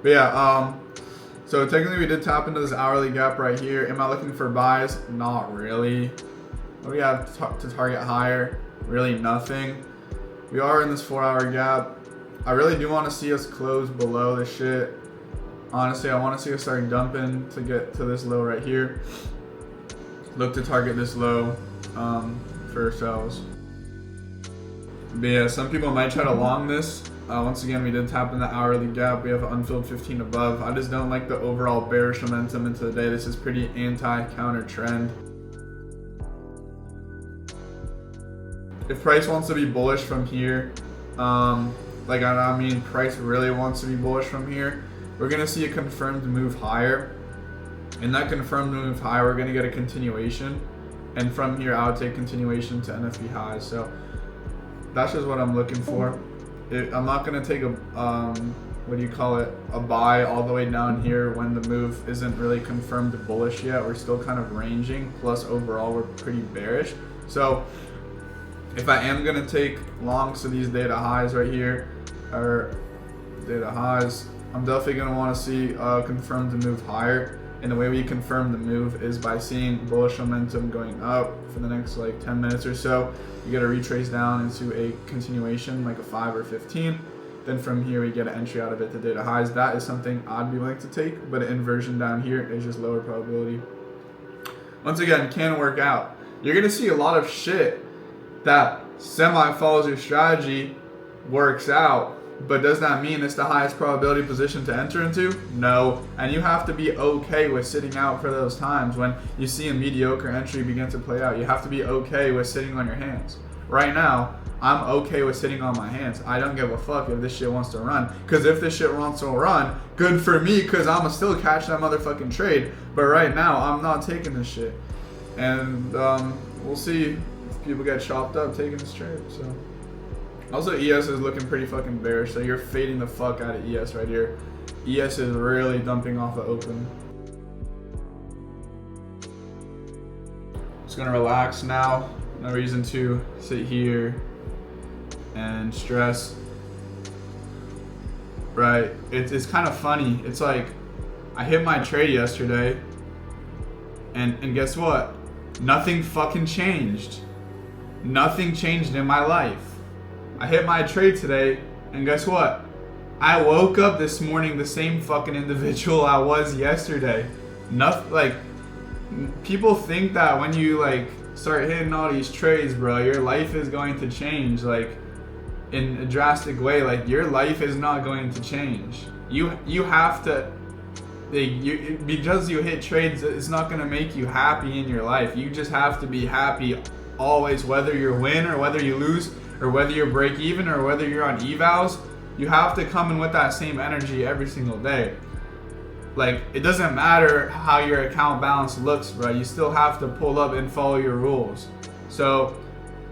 But yeah, so technically we did tap into this hourly gap right here. Am I looking for buys? Not really. What do we have to target higher? Really nothing. We are in this 4-hour gap. I really do want to see us close below this shit. Honestly, I want to see us start dumping to get to this low right here. Look to target this low for ourselves. But yeah, some people might try to long this. Once again, we did tap in the hourly gap. We have an unfilled 15 above. I just don't like the overall bearish momentum into the day. This is pretty anti-counter trend. If price wants to be bullish from here, I mean price really wants to be bullish from here, we're gonna see a confirmed move higher. In that confirmed move higher, we're gonna get a continuation, and from here I would take continuation to NFP highs. So that's just what I'm looking for. I'm not gonna take a a buy all the way down here when the move isn't really confirmed bullish yet. We're still kind of ranging, plus overall we're pretty bearish. So if I am gonna take longs to these data highs right here, or data highs, I'm definitely gonna want to see confirm the move higher. And the way we confirm the move is by seeing bullish momentum going up for the next like 10 minutes or so. You get a retrace down into a continuation, like a 5 or 15. Then from here we get an entry out of it to data highs. That is something I'd be willing to take, but an inversion down here is just lower probability. Once again, can work out. You're gonna see a lot of shit that semi follows your strategy, works out, but does that mean it's the highest probability position to enter into? No. And you have to be okay with sitting out for those times when you see a mediocre entry begin to play out. You have to be okay with sitting on your hands. Right now, I'm okay with sitting on my hands. I don't give a fuck if this shit wants to run. Because if this shit wants to run, good for me, because I'ma still catch that motherfucking trade. But right now, I'm not taking this shit. And we'll see if people get chopped up taking this trade. So also, ES is looking pretty fucking bearish, so you're fading the fuck out of ES right here. ES is really dumping off the open. Just gonna relax now. No reason to sit here and stress. Right, it's kind of funny. It's like, I hit my trade yesterday, and guess what? Nothing fucking changed. Nothing changed in my life. I hit my trade today, and guess what? I woke up this morning the same fucking individual I was yesterday. Nothing, like, people think that when you like start hitting all these trades, bro, your life is going to change like in a drastic way. Like, your life is not going to change. You have to, because you hit trades, it's not going to make you happy in your life. You just have to be happy always, whether you win or whether you lose, or whether you're break even or whether you're on evals. You have to come in with that same energy every single day. Like, it doesn't matter how your account balance looks, bro. You still have to pull up and follow your rules. So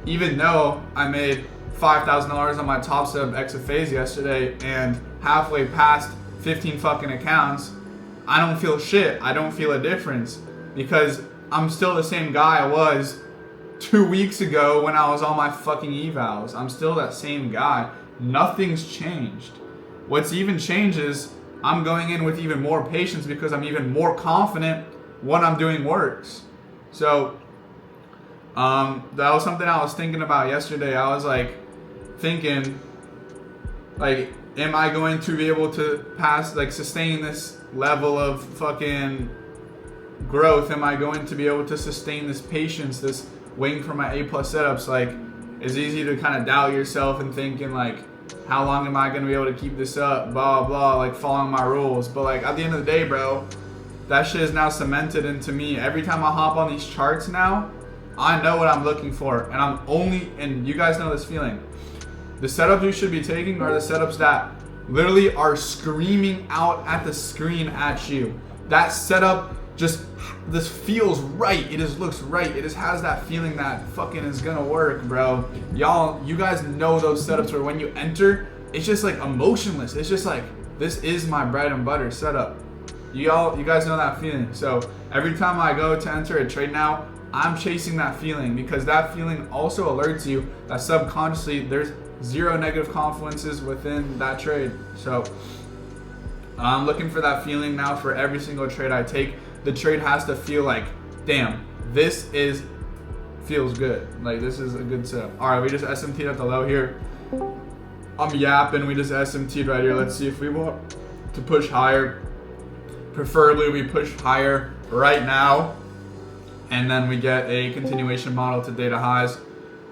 even though I made $5,000 on my topstep XFAs yesterday and halfway past 15 fucking accounts, I don't feel shit. I don't feel a difference because I'm still the same guy I was 2 weeks ago when I was on my fucking evals. I'm still that same guy. Nothing's changed. What's even changed is I'm going in with even more patience because I'm even more confident what I'm doing works. So that was something I was thinking about yesterday. I was like thinking, like, am I going to be able to sustain this level of fucking growth? Am I going to be able to sustain this patience, this waiting for my A+ setups? Like, it's easy to kind of doubt yourself and thinking like, how long am I going to be able to keep this up, blah blah, like following my rules. But like, at the end of the day, bro, that shit is now cemented into me. Every time I hop on these charts now, I know what I'm looking for, and you guys know this feeling. The setups you should be taking are the setups that literally are screaming out at the screen at you. That setup this feels right. It just looks right. It just has that feeling that fucking is gonna work, bro. You guys know those setups where when you enter, it's just like emotionless. It's just like, this is my bread and butter setup. You guys know that feeling. So every time I go to enter a trade now, I'm chasing that feeling because that feeling also alerts you that subconsciously there's zero negative confluences within that trade. So I'm looking for that feeling now for every single trade I take. The trade has to feel like, damn, feels good. Like, this is a good setup. All right, we just SMT'd at the low here. I'm yapping. We just SMT'd right here. Let's see if we want to push higher. Preferably, we push higher right now, and then we get a continuation model to data highs.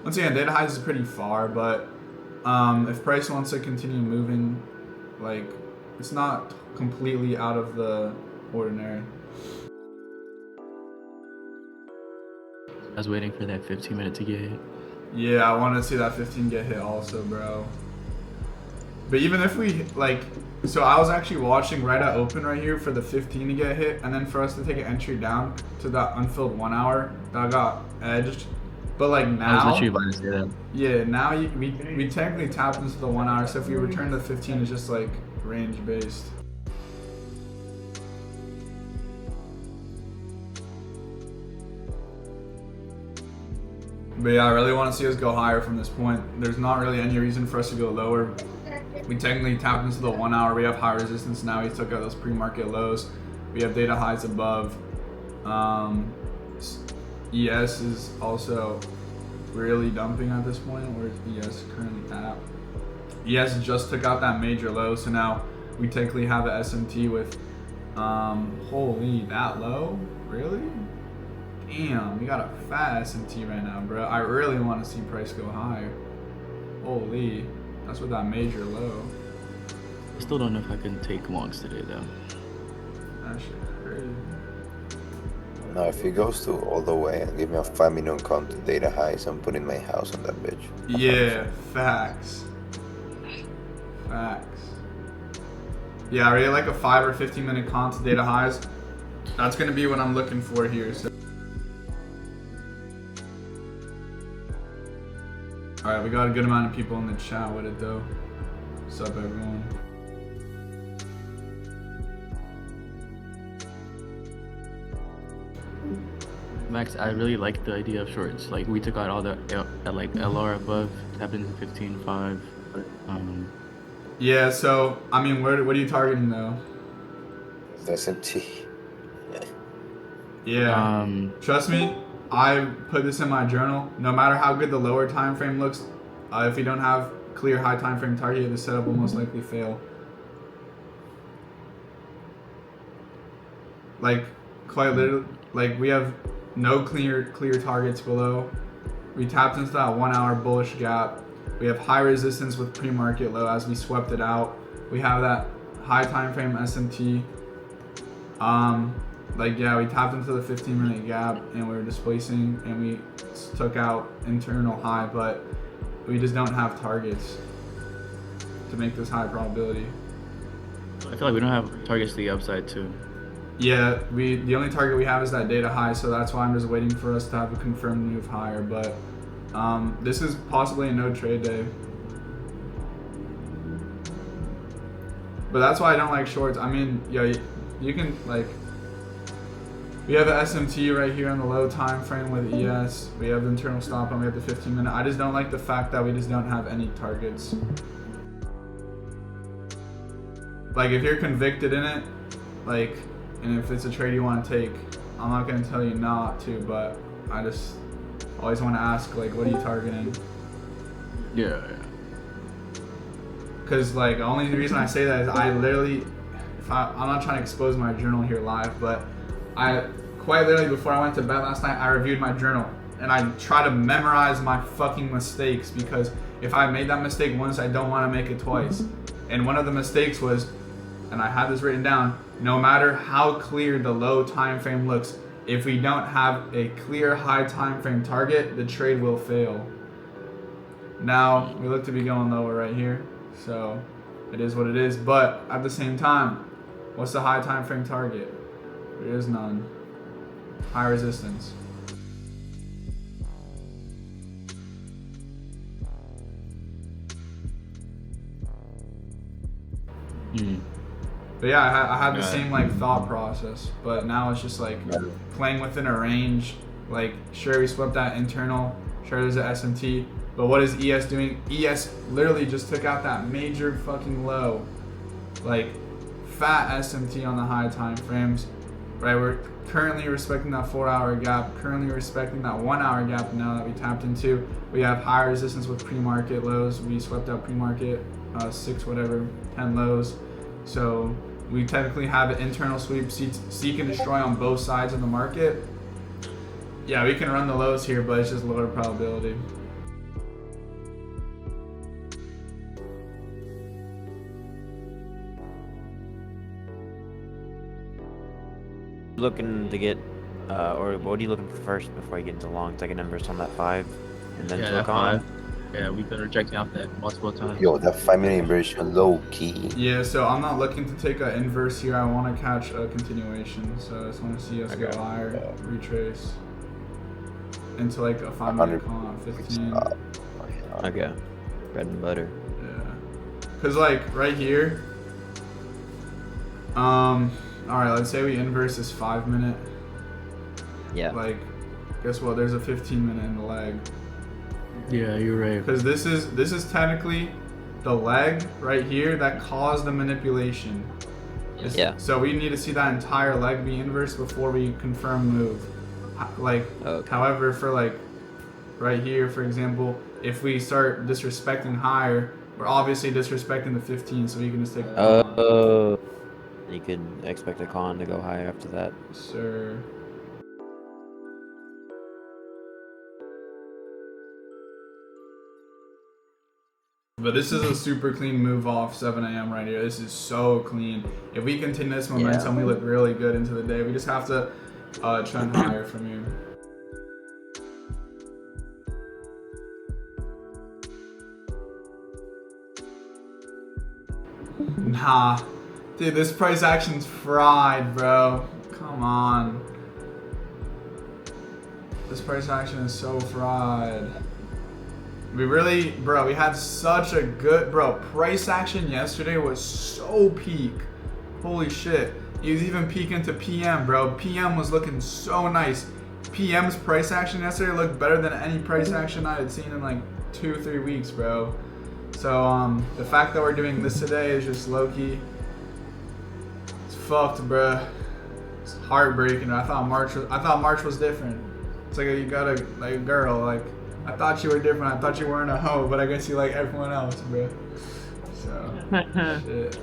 Once again, data highs is pretty far, but if price wants to continue moving, like, it's not completely out of the ordinary. I was waiting for that 15-minute to get hit. Yeah, I want to see that 15 get hit also, bro. But even if we, like, so I was actually watching right at open right here for the 15 to get hit, and then for us to take an entry down to that unfilled 1 hour that got edged. But like now, I was literally about to say that. Yeah, now we technically tapped into the 1 hour, so if we return to 15, it's just like range based. But yeah, I really want to see us go higher from this point. There's not really any reason for us to go lower. We technically tapped into the 1 hour. We have high resistance now. We took out those pre-market lows. We have data highs above. ES is also really dumping at this point. Where's ES currently at? ES just took out that major low, so now we technically have an SMT with holy, that low? Really? Damn, we got a fat SMT right now, bro. I really want to see price go higher. Holy, that's with that major low. I still don't know if I can take longs today though. That shit crazy. Now, if he goes to all the way and give me a 5 million count to data highs, I'm putting my house on that bitch. Yeah, facts. Facts. Yeah, I really like a 5 or 15 minute comp to data highs. That's gonna be what I'm looking for here. So. All right, we got a good amount of people in the chat with it though. What's up, everyone? Max, I really like the idea of shorts. Like, we took out all the like LR above, tapped into 15.5. Yeah, so I mean, what are you targeting though? SMT. Yeah. Trust me, I put this in my journal. No matter how good the lower time frame looks, if we don't have clear high time frame target, the setup will most likely fail. Like, quite literally, like we have no clear targets below. We tapped into that 1 hour bullish gap. We have high resistance with pre-market low as we swept it out. We have that high time frame SMT. Like, yeah, we tapped into the 15-minute gap and we were displacing and we took out internal high, but we just don't have targets to make this high probability. I feel like we don't have targets to the upside too. Yeah, the only target we have is that data high, so that's why I'm just waiting for us to have a confirmed move higher. But this is possibly a no trade day. But that's why I don't like shorts. I mean, yeah, you can like. We have the SMT right here on the low time frame with ES. We have the internal stop and we have the 15-minute. I just don't like the fact that we just don't have any targets. Like, if you're convicted in it, like, and if it's a trade you want to take, I'm not going to tell you not to, but I just always want to ask, like, what are you targeting? Yeah. Because, like, the only reason I say that is I literally, I'm not trying to expose my journal here live, but I quite literally, before I went to bed last night, I reviewed my journal and I try to memorize my fucking mistakes, because if I made that mistake once, I don't want to make it twice. And one of the mistakes was, and I had this written down, no matter how clear the low time frame looks, if we don't have a clear high time frame target, the trade will fail. Now we look to be going lower right here, so it is what it is. But at the same time, what's the high time frame target? There is none. High resistance. But yeah, I had the same like thought process, but now it's just like playing within a range. Like, sure, we swept that internal, sure there's an SMT, but what is ES doing? ES literally just took out that major fucking low, like fat SMT on the high time frames, right? We're currently respecting that 4-hour gap, currently respecting that 1-hour gap now that we tapped into. We have high resistance with pre-market lows. We swept out pre-market 10 lows. So we technically have an internal sweep, seek and destroy on both sides of the market. Yeah, we can run the lows here, but it's just lower probability. Looking to get, or what are you looking for first before you get into long? Take an inverse on that 5, and then Yeah, look that on. 5. Yeah, we've been rejecting off that multiple times. Yo, that 5-minute inversion low key. Yeah, so I'm not looking to take an inverse here. I want to catch a continuation. So I just want to see us go higher, retrace into like a 5-minute call at 15. Okay, bread and butter. Yeah, cause like right here. All right, let's say we inverse this 5-minute. Yeah. Like, guess what? There's a 15-minute in the leg. Yeah, you're right. Because this is technically the leg right here that caused the manipulation. Yeah. So we need to see that entire leg be inverse before we confirm move. Like, Okay. however, for like right here, for example, if we start disrespecting higher, we're obviously disrespecting the 15, so you can just take. You can expect a con to go higher after that. Sir. But this is a super clean move off 7 a.m. right here. This is so clean. If we continue this momentum, we look really good into the day. We just have to trend higher from here. Nah. Dude, this price action's fried, bro. Come on. This price action is so fried. We really, bro, we had such a good, price action yesterday was so peak. Holy shit. He was even peaking to PM, bro. PM was looking so nice. PM's price action yesterday looked better than any price action I had seen in like 2-3 weeks, bro. So, the fact that we're doing this today is just low-key. It's fucked, bro. It's heartbreaking. I thought March was different. It's like you got a girl, like, I thought you were different. I thought you weren't a hoe, but I guess you like everyone else, bro. So, shit.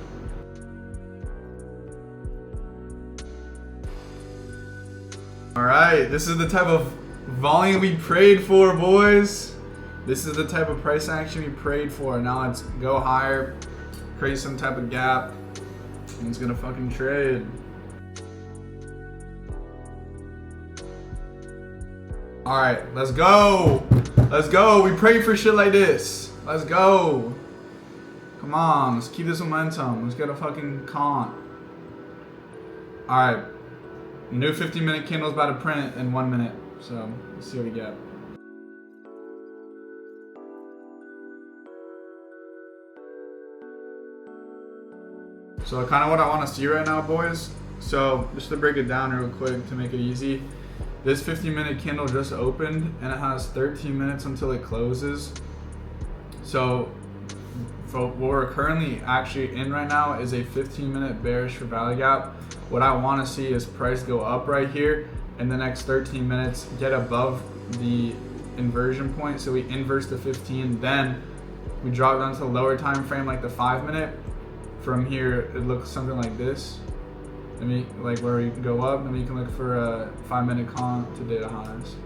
All right, this is the type of volume we prayed for, boys. This is the type of price action we prayed for. Now let's go higher, create some type of gap, and it's gonna fucking trade. All right, let's go. Let's go. We prayed for shit like this. Let's go. Come on, let's keep this momentum. Let's get a fucking con. All right, new 15-minute candle's about to print in 1 minute. So let's see what we get. So kind of what I want to see right now, boys. So just to break it down real quick to make it easy. This 15-minute candle just opened and it has 13 minutes until it closes. So for what we're currently actually in right now is a 15-minute bearish for value gap. What I want to see is price go up right here in the next 13 minutes, get above the inversion point. So we inverse the 15, then we drop down to the lower time frame like the 5-minute. From here, it looks something like this. Like where we go up, and we can look for a 5-minute con to data highs.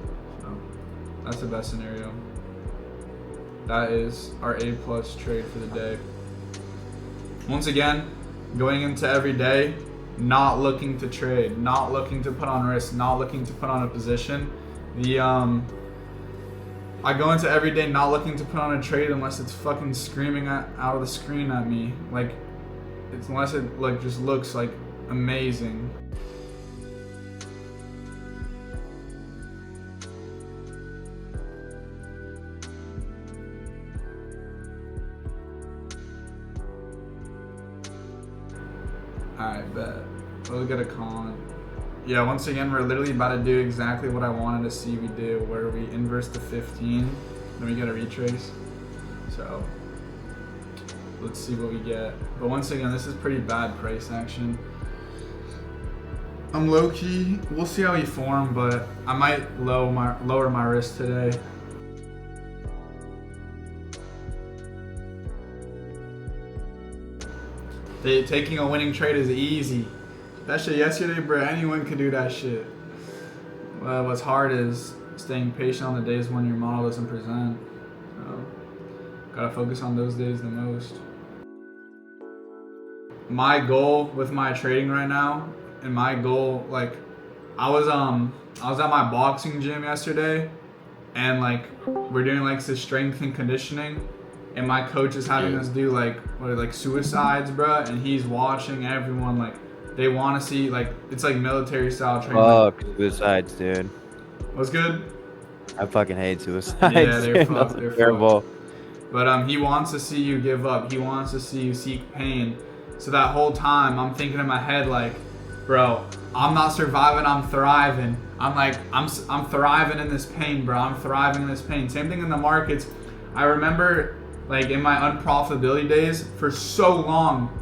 So that's the best scenario. That is our A+ trade for the day. Once again, going into every day, not looking to trade, not looking to put on risk, not looking to put on a position. I go into every day not looking to put on a trade unless it's fucking screaming out of the screen at me. Like, unless it like just looks like amazing. Alright, bet. We'll get a con. Yeah, once again, we're literally about to do exactly what I wanted to see we do, where we inverse the 15, then we get a retrace. So let's see what we get. But once again, this is pretty bad price action. I'm low key. We'll see how he form, but I might lower my risk today. Taking a winning trade is easy. That shit yesterday, bro, anyone could do that shit. Well, what's hard is staying patient on the days when your model doesn't present. So, gotta focus on those days the most. My goal with my trading right now, and my goal, like, I was at my boxing gym yesterday, and like we're doing like this strength and conditioning, and my coach is having us do like suicides, bruh, and he's watching everyone, like they want to see, like it's like military style training. Fuck suicides, dude. What's good? I fucking hate suicides. Yeah, they're dude. fucked. That's They're terrible. fucked. But he wants to see you give up. He wants to see you seek pain. So that whole time I'm thinking in my head like, bro, I'm not surviving, I'm thriving. I'm like, I'm thriving in this pain, bro. I'm thriving in this pain. Same thing in the markets. I remember like in my unprofitability days for so long,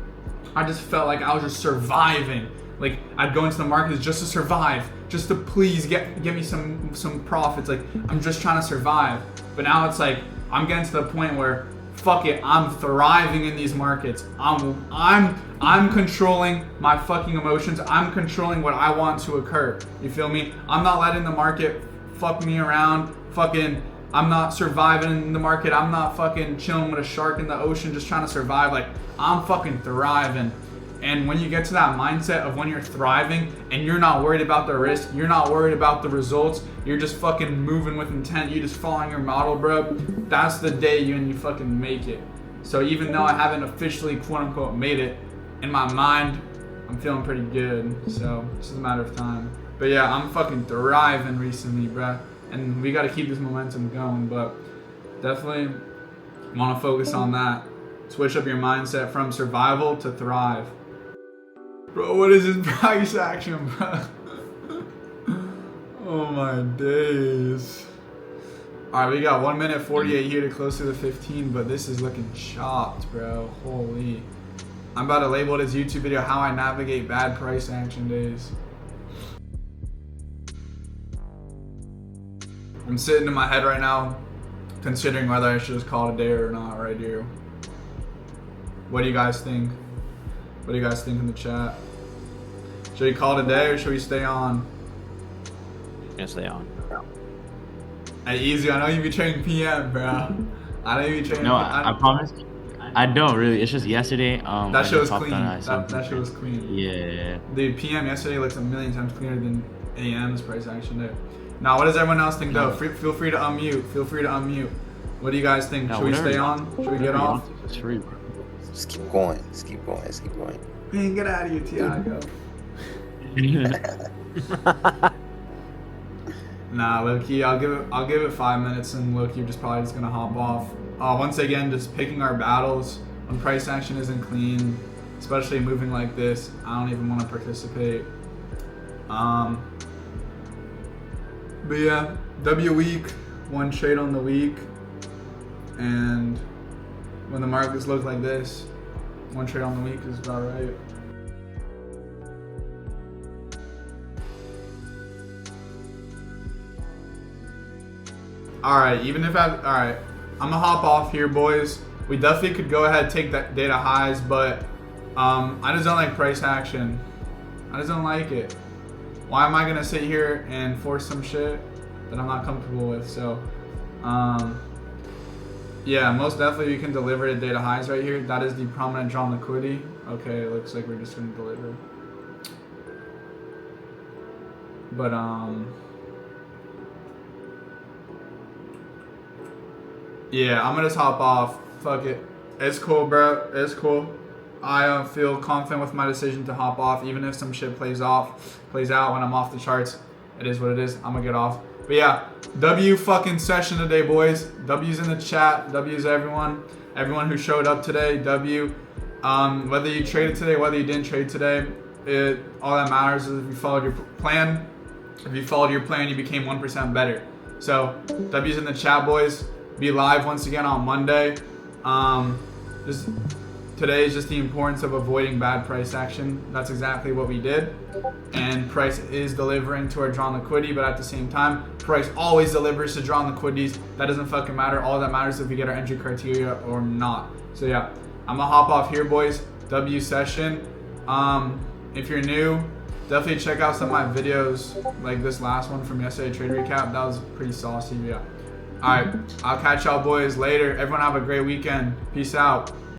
I just felt like I was just surviving. Like I'd go into the markets just to survive, just to please get me some profits. Like I'm just trying to survive. But now it's like I'm getting to the point where fuck it, I'm thriving in these markets. I'm controlling my fucking emotions. I'm controlling what I want to occur. You feel me? I'm not letting the market fuck me around. Fucking, I'm not surviving in the market. I'm not fucking chilling with a shark in the ocean just trying to survive. Like, I'm fucking thriving. And when you get to that mindset of when you're thriving and you're not worried about the risk, you're not worried about the results, you're just fucking moving with intent, you're just following your model, bro, that's the day you fucking make it. So even though I haven't officially quote unquote made it, in my mind, I'm feeling pretty good. So it's just a matter of time. But yeah, I'm fucking thriving recently, bro. And we gotta keep this momentum going, but definitely wanna focus on that. Switch up your mindset from survival to thrive. Bro, what is this price action, bro? Oh my days. Alright, we got 1 minute 48 here to close to the 15, but this is looking chopped, bro. Holy. I'm about to label this YouTube video how I navigate bad price action days. I'm sitting in my head right now, considering whether I should just call it a day or not right here. What do you guys think? What do you guys think in the chat? Should we call it a day or should we stay on? Gonna stay on. Hey, easy. I know you be trading PM, bro. I know you be trading. No, I promise. I don't really. It's just yesterday. That shit was clean. That shit was clean. Yeah. Dude, PM yesterday looks a million times cleaner than AM's price action day. Now, what does everyone else think though? Feel free to unmute. Feel free to unmute. What do you guys think? Should we stay on? Should we get off? It's free, bro. Just keep going. Just keep going. Just keep going. Man, get out of here, Tiago. Nah, low-key, I'll give it 5 minutes, and low-key, just probably just gonna hop off. Once again, just picking our battles when price action isn't clean, especially moving like this. I don't even want to participate. But yeah, W week, one trade on the week, and when the markets look like this, one trade on the week is about right. Alright, alright, I'm gonna hop off here, boys. We definitely could go ahead and take that data highs, but I just don't like price action. I just don't like it. Why am I gonna sit here and force some shit that I'm not comfortable with? So, yeah, most definitely we can deliver to data highs right here. That is the prominent drawn liquidity. Okay, it looks like we're just gonna deliver. But yeah, I'm gonna just hop off. Fuck it. It's cool, bro. It's cool. I feel confident with my decision to hop off, even if some shit plays out when I'm off the charts. It is what it is. I'm gonna get off. But yeah, W fucking session today, boys. W's in the chat. W's everyone. Everyone who showed up today. W. Whether you traded today, whether you didn't trade today, all that matters is if you followed your plan. If you followed your plan, you became 1% better. So W's in the chat, boys. Be live once again on Monday. Just today is just the importance of avoiding bad price action. That's exactly what we did. And price is delivering to our drawn liquidity, but at the same time, price always delivers to drawn liquidities. That doesn't fucking matter. All that matters is if we get our entry criteria or not. So yeah, I'm gonna hop off here, boys. W session. If you're new, definitely check out some of my videos, like this last one from yesterday, trade recap. That was pretty saucy. Yeah. All right, I'll catch y'all boys later. Everyone have a great weekend. Peace out.